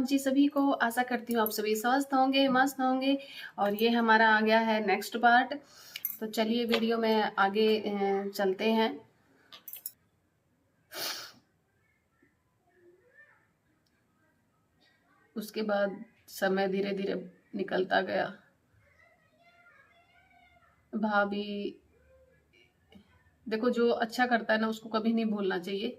जी सभी को। आशा करती हूँ आप सभी स्वस्थ होंगे, मस्त होंगे। और ये हमारा आ गया है नेक्स्ट पार्ट। तो चलिए वीडियो में आगे चलते हैं। उसके बाद समय धीरे धीरे निकलता गया। भाभी देखो, जो अच्छा करता है ना उसको कभी नहीं भूलना चाहिए।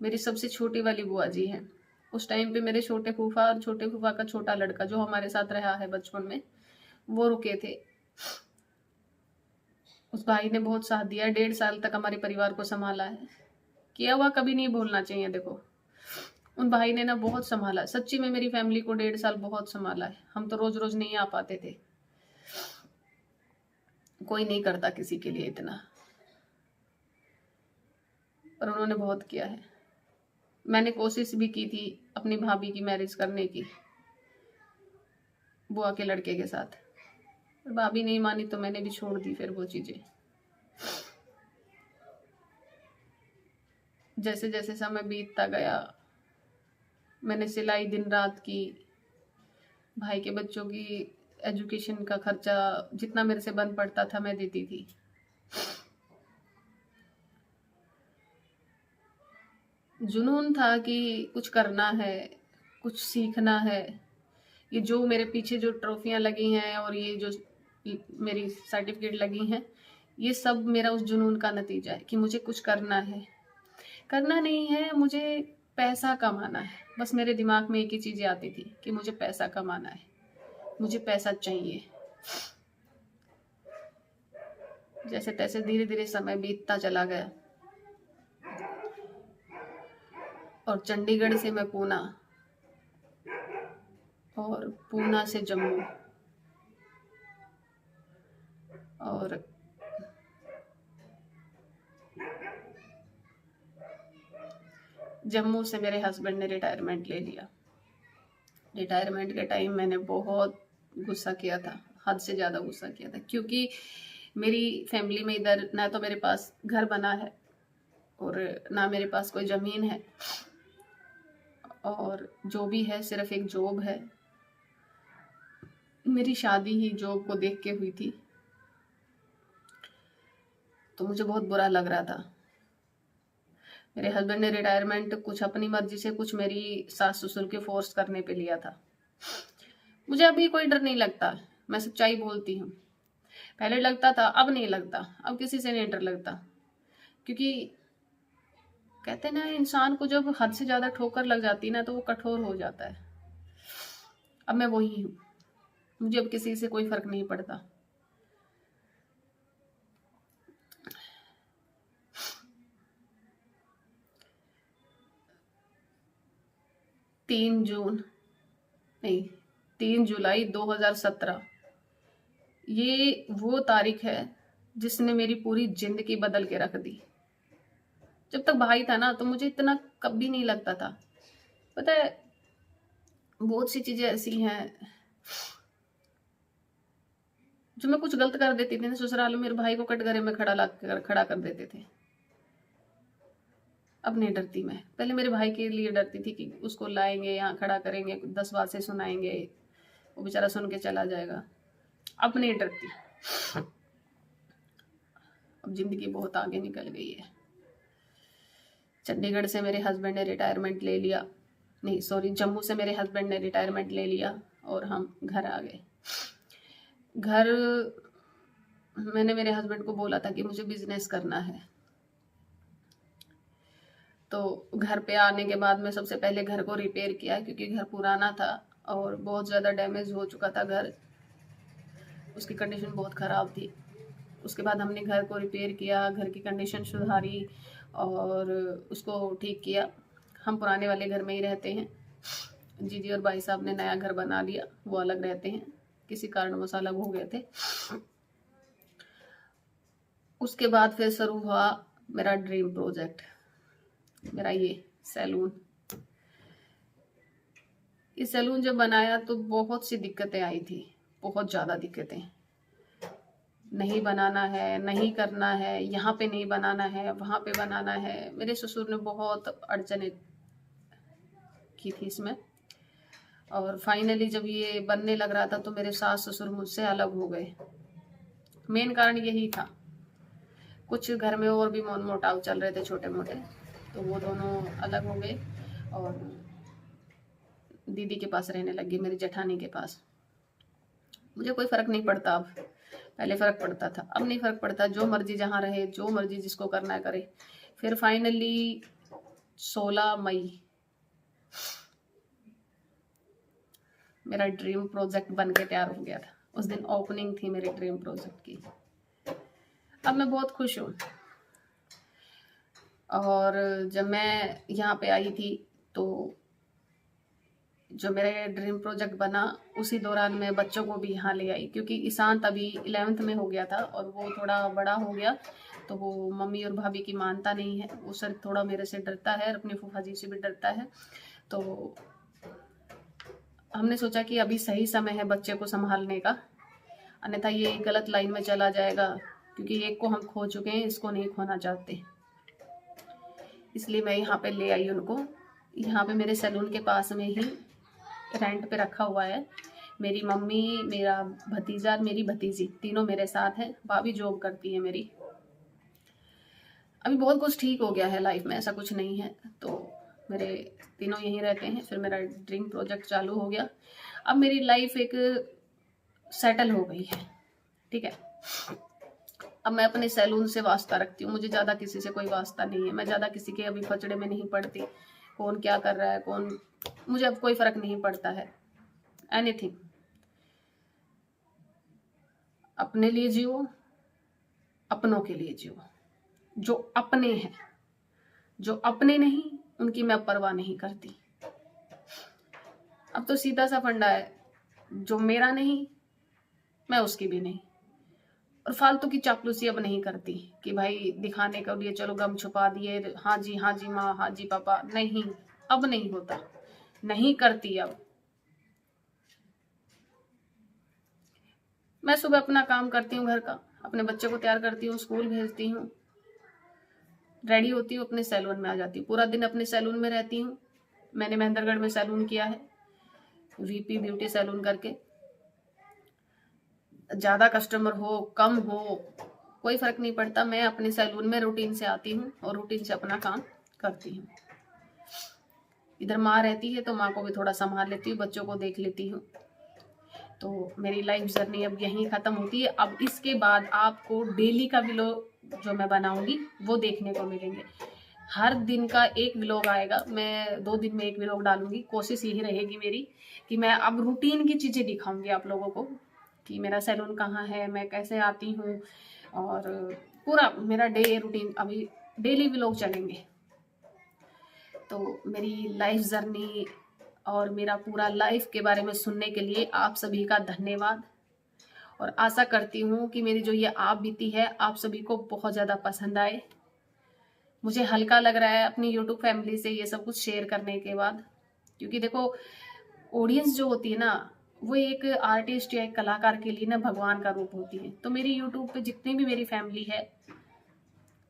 मेरी सबसे छोटी वाली बुआ जी हैं। उस टाइम पे मेरे छोटे फूफा और छोटे फूफा का छोटा लड़का जो हमारे साथ रहा है बचपन में, वो रुके थे। उस भाई ने बहुत साथ दिया, 1.5 साल तक हमारे परिवार को संभाला है। किया हुआ कभी नहीं भूलना चाहिए। देखो, उन भाई ने ना बहुत संभाला, सच्ची में मेरी फैमिली को 1.5 साल बहुत संभाला है। हम तो रोज रोज नहीं आ पाते थे, कोई नहीं करता किसी के लिए इतना, पर उन्होंने बहुत किया है। मैंने कोशिश भी की थी अपनी भाभी की मैरिज करने की, बुआ के लड़के के साथ, पर भाभी नहीं मानी तो मैंने भी छोड़ दी फिर वो चीजें। जैसे जैसे समय बीतता गया, मैंने सिलाई दिन रात की, भाई के बच्चों की एजुकेशन का खर्चा जितना मेरे से बन पड़ता था मैं देती थी। जुनून था कि कुछ करना है, कुछ सीखना है। ये जो मेरे पीछे जो ट्रॉफियां लगी हैं और ये जो मेरी सर्टिफिकेट लगी हैं, ये सब मेरा उस जुनून का नतीजा है कि मुझे कुछ करना है। करना नहीं है, मुझे पैसा कमाना है। बस मेरे दिमाग में एक ही चीज़ आती थी कि मुझे पैसा कमाना है, मुझे पैसा चाहिए। जैसे तैसे धीरे धीरे समय बीतता चला गया और चंडीगढ़ से मैं पूना, और पूना से जम्मू, और जम्मू से मेरे हस्बैंड ने रिटायरमेंट ले लिया। रिटायरमेंट के टाइम मैंने बहुत गुस्सा किया था, हद से ज़्यादा गुस्सा किया था, क्योंकि मेरी फैमिली में इधर ना तो मेरे पास घर बना है और ना मेरे पास कोई ज़मीन है, और जो भी है सिर्फ एक जॉब है। मेरी शादी ही जॉब को देख के हुई थी, तो मुझे बहुत बुरा लग रहा था। मेरे हस्बैंड ने रिटायरमेंट कुछ अपनी मर्जी से, कुछ मेरी सास ससुर के फोर्स करने पे लिया था। मुझे अभी कोई डर नहीं लगता, मैं सच्चाई बोलती हूँ। पहले लगता था, अब नहीं लगता, अब किसी से नहीं डर लगता। क्योंकि कहते ना, इंसान को जब हद से ज्यादा ठोकर लग जाती है ना तो वो कठोर हो जाता है। अब मैं वही हूँ, मुझे अब किसी से कोई फर्क नहीं पड़ता। तीन जून नहीं 3 जुलाई 2017, ये वो तारीख है जिसने मेरी पूरी जिंदगी बदल के रख दी। जब तक भाई था ना तो मुझे इतना कभी नहीं लगता था। पता है, बहुत सी चीजें ऐसी हैं जो मैं कुछ गलत कर देती थी ना, ससुराल में मेरे भाई को कटघरे में खड़ा कर देते थे। अब नहीं डरती मैं। पहले मेरे भाई के लिए डरती थी कि उसको लाएंगे, यहाँ खड़ा करेंगे, 10 बातें सुनाएंगे, वो बेचारा सुन के चला जाएगा। अब नहीं डरती। अब जिंदगी बहुत आगे निकल गई है। चंडीगढ़ से मेरे हस्बैंड ने रिटायरमेंट ले लिया, नहीं सॉरी, जम्मू से मेरे हस्बैंड ने रिटायरमेंट ले लिया और हम घर आ गए। घर, मैंने मेरे हस्बैंड को बोला था कि मुझे बिजनेस करना है। तो घर पे आने के बाद में सबसे पहले घर को रिपेयर किया, क्योंकि घर पुराना था और बहुत ज़्यादा डैमेज हो चुका था घर, उसकी कंडीशन बहुत ख़राब थी। उसके बाद हमने घर को रिपेयर किया, घर की कंडीशन सुधारी और उसको ठीक किया। हम पुराने वाले घर में ही रहते हैं। जीजी और भाई साहब ने नया घर बना लिया, वो अलग रहते हैं, किसी कारणवश अलग हो गए थे। उसके बाद फिर शुरू हुआ मेरा ड्रीम प्रोजेक्ट, मेरा ये सैलून। ये सैलून जब बनाया तो बहुत सी दिक्कतें आई थी, बहुत ज़्यादा दिक्कतें। नहीं बनाना है, नहीं करना है, यहाँ पे नहीं बनाना है, वहाँ पे बनाना है। मेरे ससुर ने बहुत अड़चने की थी इसमें, और फाइनली जब ये बनने लग रहा था तो मेरे सास ससुर मुझसे अलग हो गए। मेन कारण यही था। कुछ घर में और भी मन मुटाव चल रहे थे छोटे मोटे, तो वो दोनों अलग हो गए और दीदी के पास रहने लग गई, मेरी जेठानी के पास। मुझे कोई फर्क नहीं पड़ता अब, पहले फर्क पड़ता था, अब नहीं फर्क पड़ता। जो मर्जी जहाँ रहे, जो मर्जी जिसको करना है करे। फिर फाइनली 16 मई मेरा ड्रीम प्रोजेक्ट बन के तैयार हो गया था। उस दिन ओपनिंग थी मेरे ड्रीम प्रोजेक्ट की। अब मैं बहुत खुश हूँ। और जब मैं यहाँ पे आई थी तो जो मेरे ड्रीम प्रोजेक्ट बना, उसी दौरान मैं बच्चों को भी यहाँ ले आई, क्योंकि ईशांत अभी 11th में हो गया था और वो थोड़ा बड़ा हो गया, तो वो मम्मी और भाभी की मानता नहीं है। वो सर थोड़ा मेरे से डरता है, अपनी फूफा जी से भी डरता है। तो हमने सोचा कि अभी सही समय है बच्चे को संभालने का, अन्यथा ये गलत लाइन में चला जाएगा, क्योंकि एक को हम खो चुके हैं, इसको नहीं खोना चाहते। इसलिए मैं यहाँ पे ले आई उनको। यहाँ पे मेरे सैलून के पास में ही रेंट पे रखा हुआ है। मेरी मम्मी, मेरा भतीजा और मेरी भतीजी तीनों मेरे साथ हैं। भाभी जॉब करती है मेरी। अभी बहुत कुछ ठीक हो गया है लाइफ में, ऐसा कुछ नहीं है। तो मेरे तीनों यहीं रहते हैं। फिर मेरा ड्रीम प्रोजेक्ट चालू हो गया। अब मेरी लाइफ एक सेटल हो गई है, ठीक है। अब मैं अपने सैलून से वास्ता रखती हूँ, मुझे ज़्यादा किसी से कोई वास्ता नहीं है। मैं ज़्यादा किसी के अभी फचड़े में नहीं पड़ती, कौन क्या कर रहा है, कौन, मुझे अब कोई फर्क नहीं पड़ता है। एनीथिंग, अपने लिए जियो, अपनों के लिए जियो। जो अपने हैं, जो अपने नहीं, उनकी मैं परवाह नहीं करती। अब तो सीधा सा फंडा है, जो मेरा नहीं मैं उसकी भी नहीं। और फालतू की चापलूसी अब नहीं करती कि भाई दिखाने के लिए चलो गम छुपा दिए, हाँ जी माँ, हाँ जी पापा। नहीं, अब नहीं होता, नहीं करती। अब मैं सुबह अपना काम करती हूँ घर का, अपने बच्चे को तैयार करती हूँ, स्कूल भेजती हूँ, रेडी होती हूँ, अपने सैलून में आ जाती हूँ। पूरा दिन अपने सैलून में रहती हूँ। मैंने महेंद्रगढ़ में सैलून किया है, वीपी ब्यूटी सैलून करके। ज़्यादा कस्टमर हो, कम हो, कोई फर्क नहीं पड़ता। मैं अपने सैलून में रूटीन से आती हूँ और रूटीन से अपना काम करती हूँ। इधर माँ रहती है तो माँ को भी थोड़ा संभाल लेती हूँ, बच्चों को देख लेती हूँ। तो मेरी लाइफ जर्नी अब यहीं ख़त्म होती है। अब इसके बाद आपको डेली का व्लॉग जो मैं बनाऊंगी वो देखने को मिलेंगे। हर दिन का एक व्लॉग आएगा। मैं 2 दिन में एक व्लॉग डालूंगी। कोशिश यही रहेगी मेरी कि मैं अब रूटीन की चीज़ें दिखाऊंगी आप लोगों को, कि मेरा सैलून कहाँ है, मैं कैसे आती हूँ, और पूरा मेरा डे रूटीन अभी डेली व्लॉग चलेंगे। तो मेरी लाइफ जर्नी और मेरा पूरा लाइफ के बारे में सुनने के लिए आप सभी का धन्यवाद। और आशा करती हूँ कि मेरी जो ये आप बीती है आप सभी को बहुत ज़्यादा पसंद आए। मुझे हल्का लग रहा है अपनी यूट्यूब फैमिली से ये सब कुछ शेयर करने के बाद, क्योंकि देखो ऑडियंस जो होती है ना, वो एक आर्टिस्ट या एक कलाकार के लिए ना भगवान का रूप होती है। तो मेरी यूट्यूब पे जितनी भी मेरी फैमिली है,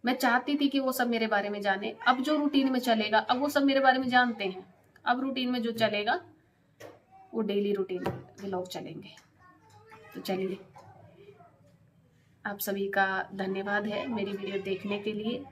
मैं चाहती थी कि वो सब मेरे बारे में जाने। अब जो रूटीन में चलेगा, अब वो सब मेरे बारे में जानते हैं। अब रूटीन में जो चलेगा वो डेली रूटीन व्लॉग चलेंगे। तो चलिए, आप सभी का धन्यवाद है मेरी वीडियो देखने के लिए।